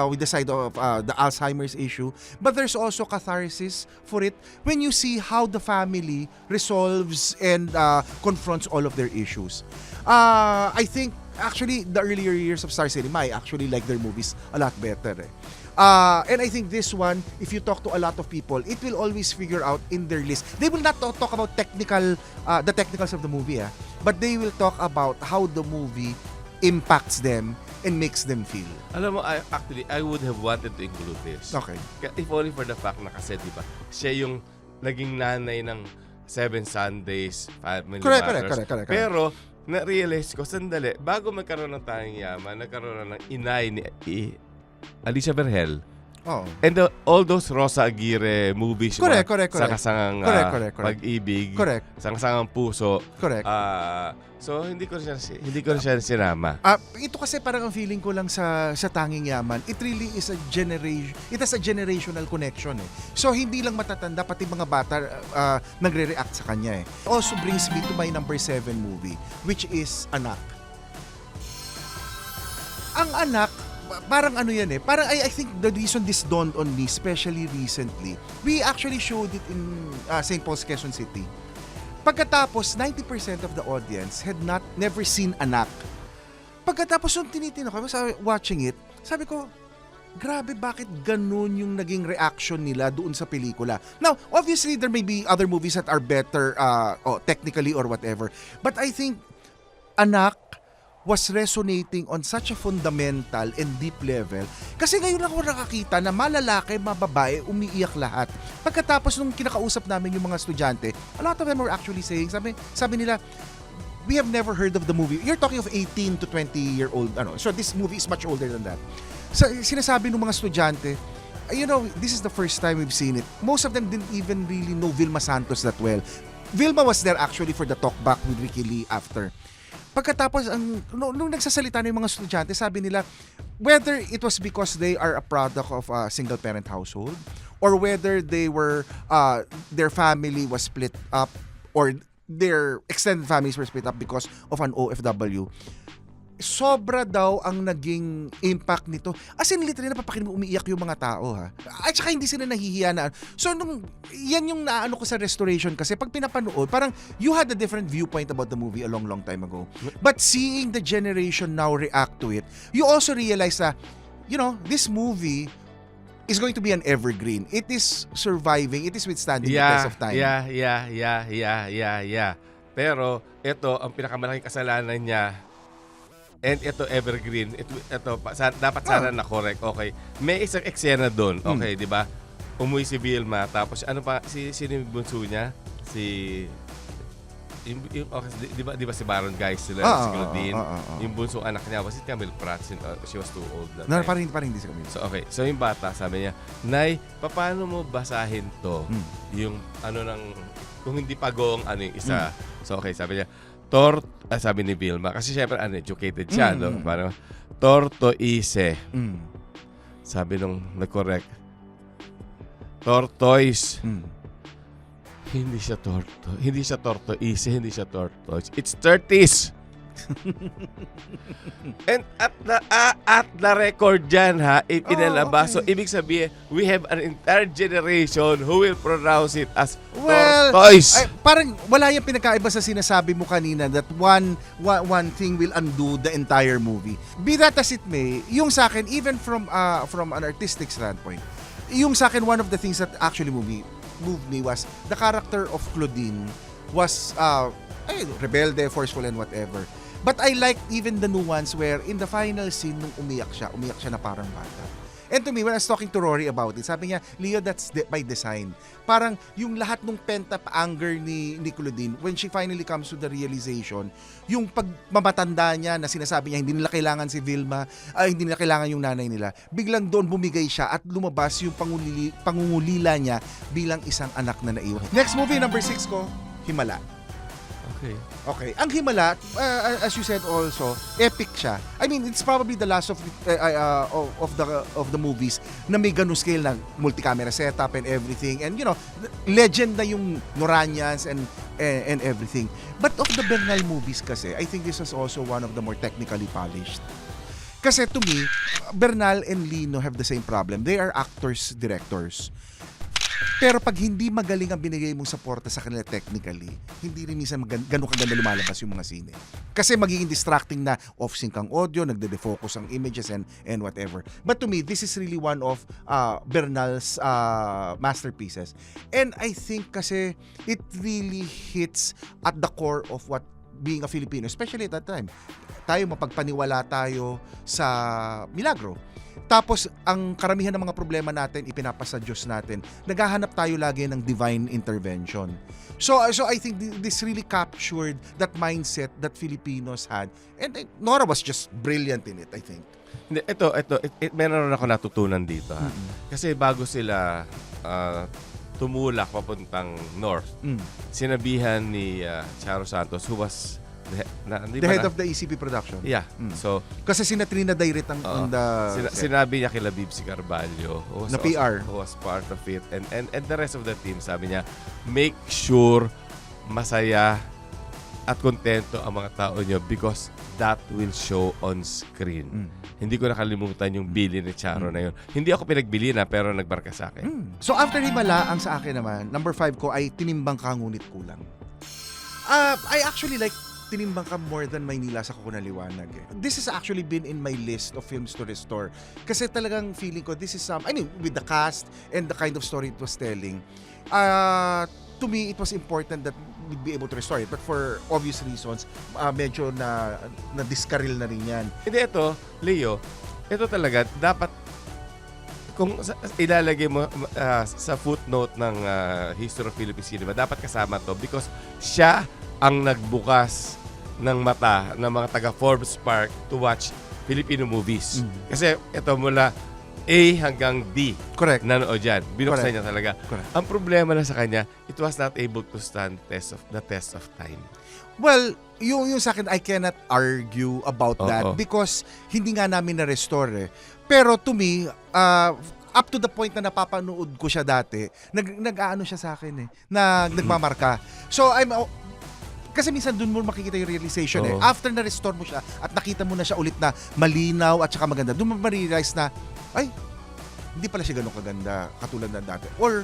Speaker 2: with the side of the Alzheimer's issue, but there's also catharsis for it when you see how the family resolves and confronts all of their issues. I think actually the earlier years of Star Cinema, I actually like their movies a lot better eh. And I think this one, if you talk to a lot of people, it will always figure out in their list. They will not talk about the technicals of the movie, but they will talk about how the movie impacts them and makes them feel.
Speaker 1: Alam mo, I would have wanted to include this.
Speaker 2: Okay.
Speaker 1: If only for the fact na kasi, di ba, siya yung naging nanay ng Seven Sundays Family Matters.
Speaker 2: Correct.
Speaker 1: Pero, na-realize ko, sandali, bago magkaroon ng Tanging Yaman, nagkaroon ng inay ni Alicia Vergel.
Speaker 2: Oh.
Speaker 1: And all those Rosa Aguirre movies,
Speaker 2: Correct.
Speaker 1: Sakasangang
Speaker 2: Correct.
Speaker 1: Pag-ibig,
Speaker 2: Correct.
Speaker 1: Sakasangang Puso.
Speaker 2: Correct.
Speaker 1: So hindi ko rin siya sinama.
Speaker 2: Ito kasi parang ang feeling ko lang sa Tanging Yaman, it really is a generation, it has a generational connection eh. So hindi lang matatanda, pati mga bata nagre-react sa kanya eh. Also brings me to my number 7 movie, which is Anak. Ang Anak, parang ano yan eh, parang I think the reason this dawned on me, especially recently, we actually showed it in St. Paul's, Quezon City. Pagkatapos, 90% of the audience had never seen Anak. Pagkatapos yung tinitin ako, watching it, sabi ko, grabe, bakit ganun yung naging reaction nila doon sa pelikula? Now, obviously, there may be other movies that are better technically or whatever. But I think Anak was resonating on such a fundamental and deep level. Kasi ngayon lang ako nakakita na malalaki, mababae, umiiyak lahat. Pagkatapos nung kinakausap namin yung mga estudyante, a lot of them were actually saying, sabi nila, we have never heard of the movie. You're talking of 18 to 20-year-old. So this movie is much older than that. So, sinasabi ng mga estudyante, this is the first time we've seen it. Most of them didn't even really know Vilma Santos that well. Vilma was there actually for the talkback with Ricky Lee after. Pagkatapos, nung nagsasalita na yung mga estudyante, sabi nila, whether it was because they are a product of a single-parent household, or whether they were, their family was split up, or their extended families were split up because of an OFW, sobra daw ang naging impact nito. As in, literally, napapakinig mo, umiiyak yung mga tao, ha? At saka hindi sila nahihiya na. So, yan yung naano ko sa restoration kasi pag pinapanood, parang you had a different viewpoint about the movie a long time ago. But seeing the generation now react to it, you also realize that, this movie is going to be an evergreen. It is surviving. It is withstanding the test of time.
Speaker 1: Yeah. Pero, ito, ang pinakamalaking kasalanan niya, and ito evergreen, dapat sana na correct. Okay. May isang eksena doon. Okay, 'di ba? Umuwi si Vilma tapos ano pa sino yung bunso niya? Okay, 'di ba si Baron Guys sila si Claudine. Yung bunsong anak niya was Camille Pratt. She was too old that time.
Speaker 2: Parang hindi si Camille.
Speaker 1: So okay. So yung bata sabi niya, "Nay, paano mo basahin 'to?" Yung kung hindi pagong yung isa. So okay, sabi niya, sabi ni Vilma, kasi syempre uneducated siya, no? Parang, tortoise. Sabi nung nag-correct, tortoise.
Speaker 2: Mm.
Speaker 1: Hindi siya tortoise. Hindi siya tortoise. Hindi siya tortoise. It's 30s. And at the record dyan, ha, ipinalabas.
Speaker 2: Oh,
Speaker 1: So,
Speaker 2: okay.
Speaker 1: ibig sabihin, we have an entire generation who will pronounce it as
Speaker 2: Well,
Speaker 1: tortoise.
Speaker 2: parang wala yung pinagkaiba sa sinasabi mo kanina that one thing will undo the entire movie. Be that as it may, yung sa akin, even from an artistic standpoint, yung sa akin, one of the things that actually moved me was the character of Claudine was rebelde, forceful, and whatever. But I liked even the nuance where in the final scene nung umiyak siya na parang bata. And to me, when I was talking to Rory about it, sabi niya, Leo, that's by design. Parang yung lahat ng pent-up anger ni Claudine, when she finally comes to the realization, yung pagmamatanda niya na sinasabi niya, hindi nila kailangan si Vilma, hindi nila kailangan yung nanay nila, biglang doon bumigay siya at lumabas yung pangungulila niya bilang isang anak na naiwan. Next movie, number 6 ko, Himala. Okay. Ang Himala, as you said also, epic siya. I mean, it's probably the last of the movies na may ganung scale na multi-camera setup and everything. And you know, legend na yung Noranians and everything. But of the Bernal movies kasi, I think this was also one of the more technically polished. Kasi to me, Bernal and Lino have the same problem. They are actors, directors. Pero pag hindi magaling ang binigay mong suporta sa kanila technically, hindi rin minsan ganun kaganda lumalabas yung mga sine. Kasi magiging distracting na off-sync ang audio, nagde-defocus ang images and whatever. But to me, this is really one of Bernal's masterpieces. And I think kasi it really hits at the core of what being a Filipino, especially at that time. Tayo mapagpaniwala tayo sa milagro. Tapos, ang karamihan ng mga problema natin, ipinapasa Diyos natin. Naghahanap tayo lagi ng divine intervention. So I think this really captured that mindset that Filipinos had. And Nora was just brilliant in it, I think.
Speaker 1: Hindi, ito, meron ako natutunan dito. Ha? Kasi bago sila tumulak papuntang north, sinabihan ni Charo Santos, who was
Speaker 2: the head of the ECP production.
Speaker 1: Yeah. So,
Speaker 2: kasi sina Trina Dairit on the
Speaker 1: sinabi niya kila Bibsi Carballo,
Speaker 2: na PR,
Speaker 1: who was part of it, and the rest of the team, sabi niya, make sure masaya at kontento ang mga tao niyo because that will show on screen. Hindi ko nakalimutan yung bili ni Charo na yun. Hindi ako pinagbili na pero nagbarka sa akin.
Speaker 2: So after Himala, ang sa akin naman, number 5 ko ay Tinimbang Ka Ngunit Kulang. I actually like Tinimbang Ka more than Maynila sa Kuko na Liwanag. This has actually been in my list of films to restore. Kasi talagang feeling ko, this is with the cast and the kind of story it was telling, to me, it was important that we'd be able to restore it. But for obvious reasons, medyo na-discarril na rin yan.
Speaker 1: Hindi, ito, Leo, ito talaga, dapat, kung ilalagay mo sa footnote ng History of Philippine Cinema, dapat kasama to because siya ang nagbukas ng mata ng mga taga Forbes Park to watch Filipino movies. Kasi ito mula A hanggang D.
Speaker 2: Correct.
Speaker 1: Nanood dyan. Binuksan niya talaga.
Speaker 2: Correct.
Speaker 1: Ang problema na sa kanya, it was not able to stand the test of time.
Speaker 2: Well, yung sa akin, I cannot argue about that because hindi nga namin na-restore eh. Pero to me, up to the point na napapanood ko siya dati, nag-aano siya sa akin eh, nagmamarka. So, kasi minsan dun mo makikita yung realization eh. After na-restore mo siya at nakita mo na siya ulit na malinaw at saka maganda, dun mo ma-realize na, ay, hindi pala siya ganun kaganda katulad na dati. Or,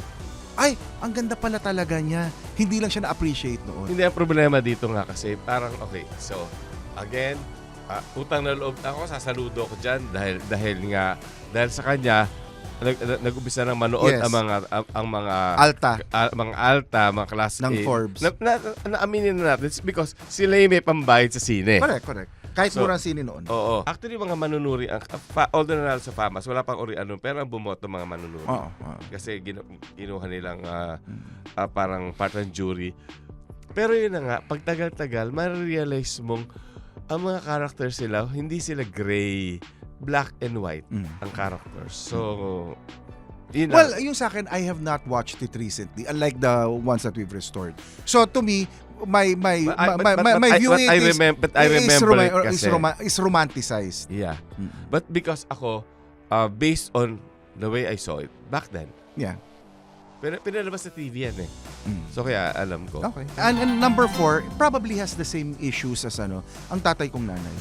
Speaker 2: ay, ang ganda pala talaga niya. Hindi lang siya na-appreciate noon.
Speaker 1: Hindi, ang problema dito nga kasi parang, okay, so, again, utang na loob ako, sasaludo ko dyan dahil sa kanya, nag-umpisa ng manood ang mga alta, mga class
Speaker 2: ng
Speaker 1: A.
Speaker 2: Forbes.
Speaker 1: Naaminin na natin because sila yung may pambayad sa sine.
Speaker 2: Correct. Kahit murang sine noon.
Speaker 1: Oo. Actually, mga manunuri, although nanalo sa FAMAS, wala pang uri-ano, pero ang bumoto mga manunuri. Kasi ginuha nilang parang part ng jury. Pero yun na nga, pag tagal-tagal, ma-realize mong ang mga characters sila, hindi sila gray, black and white ang characters. So,
Speaker 2: well, yung sa akin, I have not watched it recently, unlike the ones that we've restored. So, to me, my viewing is romanticized.
Speaker 1: Yeah. But because ako, based on the way I saw it back then,
Speaker 2: yeah,
Speaker 1: Pinalabas sa TV yan eh. So kaya alam ko.
Speaker 2: Okay. And number 4, probably has the same issues as ang tatay kong nanay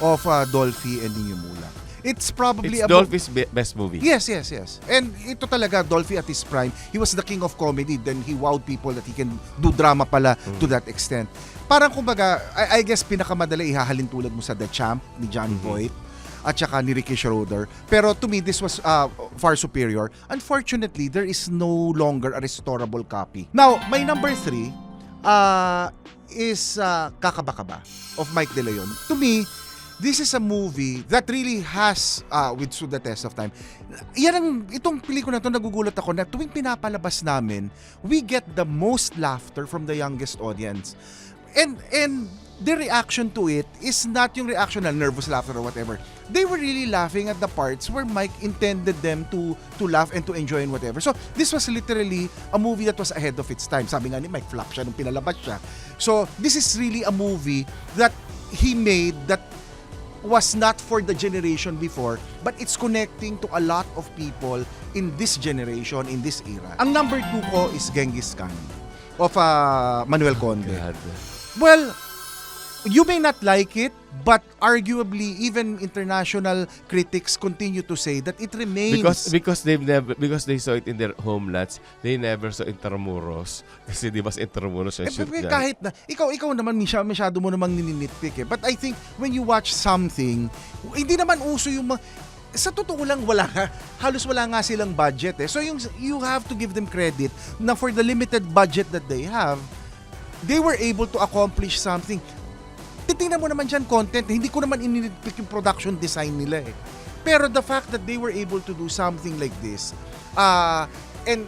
Speaker 2: of Dolphy and Nino Mula. It's probably
Speaker 1: It's Dolphy's best movie.
Speaker 2: Yes. And ito talaga, Dolphy at his prime, he was the king of comedy. Then he wowed people that he can do drama pala to that extent. Parang kumbaga, I guess pinakamadali ihahalin tulad mo sa The Champ ni Johnny Voight at saka ni Ricky Schroeder. Pero to me, this was far superior. Unfortunately, there is no longer a restorable copy. Now, my number 3 is Kakaba-Kaba of Mike De Leon. To me, this is a movie that really has withstood the test of time. Itong pelikula na to, nagugulat ako na tuwing pinapalabas namin, we get the most laughter from the youngest audience. And their reaction to it is not yung reaction na nervous laughter or whatever. They were really laughing at the parts where Mike intended them to laugh and to enjoy and whatever. So, this was literally a movie that was ahead of its time. Sabi nga ni Mike, flop siya nung pinalabas siya. So, this is really a movie that he made that was not for the generation before, but it's connecting to a lot of people in this generation, in this era. Ang number 2 ko is Genghis Khan of Manuel Conde.
Speaker 1: God.
Speaker 2: Well, you may not like it, but arguably even international critics continue to say that it remains
Speaker 1: Because they saw it in their homelands, they never saw Intramuros. Kasi di ba sa Intramuros yung shoot niya?
Speaker 2: kahit na ikaw naman masyado mo namang nininitpick eh. But I think when you watch something, hindi naman uso yung sa totoo lang halos wala nga silang budget eh. So you have to give them credit na for the limited budget that they have, they were able to accomplish something. Titingnan mo naman dyan content, hindi ko naman ininitpick yung production design nila eh. Pero the fact that they were able to do something like this, and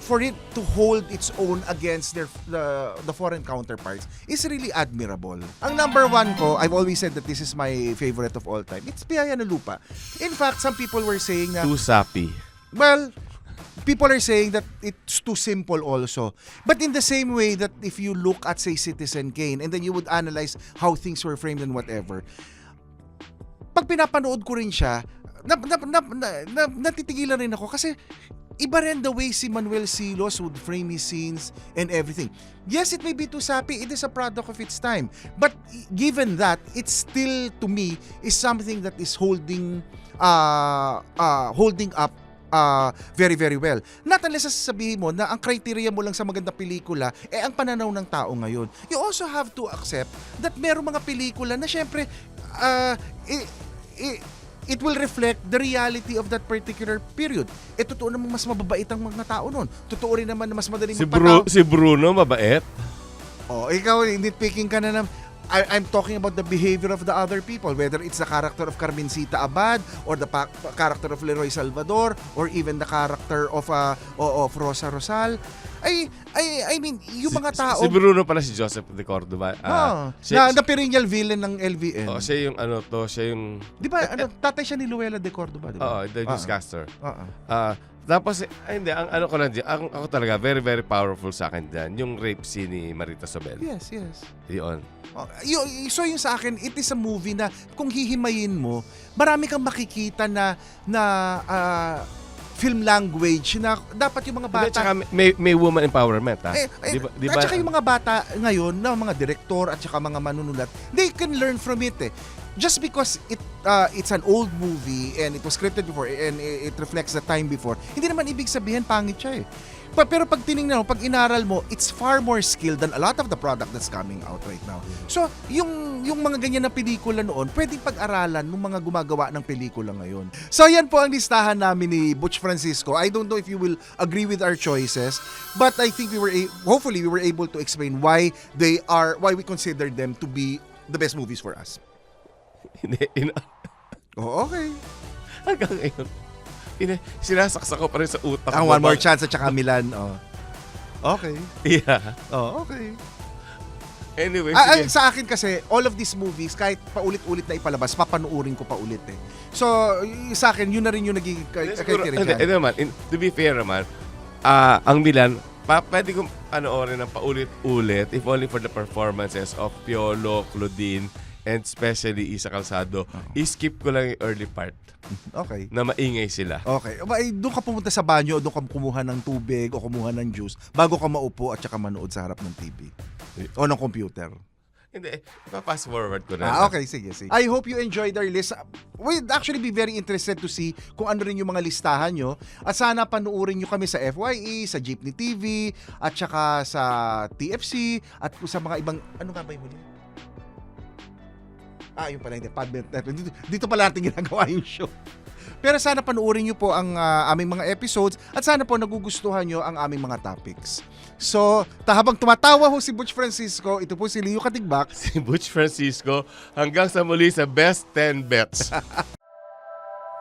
Speaker 2: for it to hold its own against the foreign counterparts is really admirable. Ang number 1 ko, I've always said that this is my favorite of all time. It's Biyaya ng Lupa. In fact, some people were saying na,
Speaker 1: Too sappy.
Speaker 2: well, people are saying that it's too simple also. But in the same way that if you look at, say, Citizen Kane, and then you would analyze how things were framed and whatever, pag pinapanood ko rin siya, natitigilan rin ako kasi iba rin the way si Manuel Silos would frame his scenes and everything. Yes, it may be too sappy. It is a product of its time. But given that, it still, to me, is something that is holding up very, very well. Not unless sasabihin mo na ang criteria mo lang sa magandang pelikula ang pananaw ng tao ngayon. You also have to accept that merong mga pelikula na syempre it will reflect the reality of that particular period. Totoo naman mas mababait ang mga tao noon. Totoo rin naman na mas madaling
Speaker 1: Si Bruno, mabait.
Speaker 2: Ikaw, nitpicking ka na I'm talking about the behavior of the other people, whether it's the character of Carmencita Abad or the character of Leroy Salvador or even the character of Rosa Rosal. I mean, yung mga tao...
Speaker 1: Si Bruno pala si Joseph de Cordova.
Speaker 2: Na perennial villain ng LVN.
Speaker 1: Siya yung siya yung...
Speaker 2: Di ba, tatay siya ni Luella de Cordova, di ba?
Speaker 1: The newscaster. Tapos, hindi, ang ko lang dyan, ako talaga, very, very powerful sa akin dyan, yung rape scene ni Marita Sobel.
Speaker 2: Yes.
Speaker 1: Yun.
Speaker 2: So yung sa akin, it is a movie na kung hihimayin mo, marami kang makikita na film language na dapat yung mga bata...
Speaker 1: Tsaka may woman empowerment, ha?
Speaker 2: Diba? At saka yung mga bata ngayon, na mga direktor at saka mga manunulat, they can learn from it eh. Just because it's an old movie and it was scripted before and it reflects the time before, hindi naman ibig sabihin pangit siya eh. Pero pag tinignan mo, pag inaral mo, it's far more skilled than a lot of the product that's coming out right now. So, yung mga ganyan na pelikula noon, pwedeng pag-aralan ng mga gumagawa ng pelikula ngayon. So, yan po ang listahan namin ni Butch Francisco. I don't know if you will agree with our choices, but I think hopefully we were able to explain why we consider them to be the best movies for us. Okay.
Speaker 1: Hanggang ngayon. Sinasaksak ko pa rin sa utak.
Speaker 2: Ang One More Chance at saka Milan. Okay.
Speaker 1: Yeah.
Speaker 2: Okay.
Speaker 1: Anyway,
Speaker 2: sa akin kasi, all of these movies, kahit paulit-ulit na ipalabas, papanuurin ko paulit eh. So, sa akin, yun na rin yung nagiging criteria.
Speaker 1: To be fair naman, ang Milan, pwede kong panoorin ng paulit-ulit if only for the performances of Piolo, Claudine, and especially Isa Calzado, skip ko lang yung early part
Speaker 2: Okay.
Speaker 1: na maingay sila.
Speaker 2: Okay. Doon ka pumunta sa banyo o doon ka kumuha ng tubig o kumuha ng juice bago ka maupo at saka manood sa harap ng TV o ng computer.
Speaker 1: Hindi, ipa-fast forward ko na.
Speaker 2: Okay, sige. I hope you enjoyed our list. We'd actually be very interested to see kung ano rin yung mga listahan nyo. At sana panuorin nyo kami sa FYE, sa Jeepney TV, at saka sa TFC, at sa mga ibang, ano nga ba yung huli? Yun pala, hindi. Podbent Network. Dito pala natin ginagawa yung show. Pero sana panuorin nyo po ang aming mga episodes at sana po nagugustuhan nyo ang aming mga topics. So, habang tumatawa ho si Butch Francisco, ito po si Leo Katigbak.
Speaker 1: Si Butch Francisco, hanggang sa muli sa Best 10 Bets.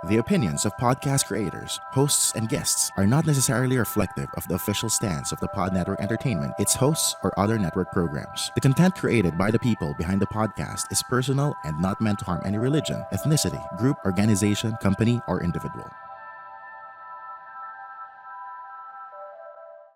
Speaker 3: The opinions of podcast creators, hosts, and guests are not necessarily reflective of the official stance of the Pod Network Entertainment, its hosts, or other network programs. The content created by the people behind the podcast is personal and not meant to harm any religion, ethnicity, group, organization, company, or individual.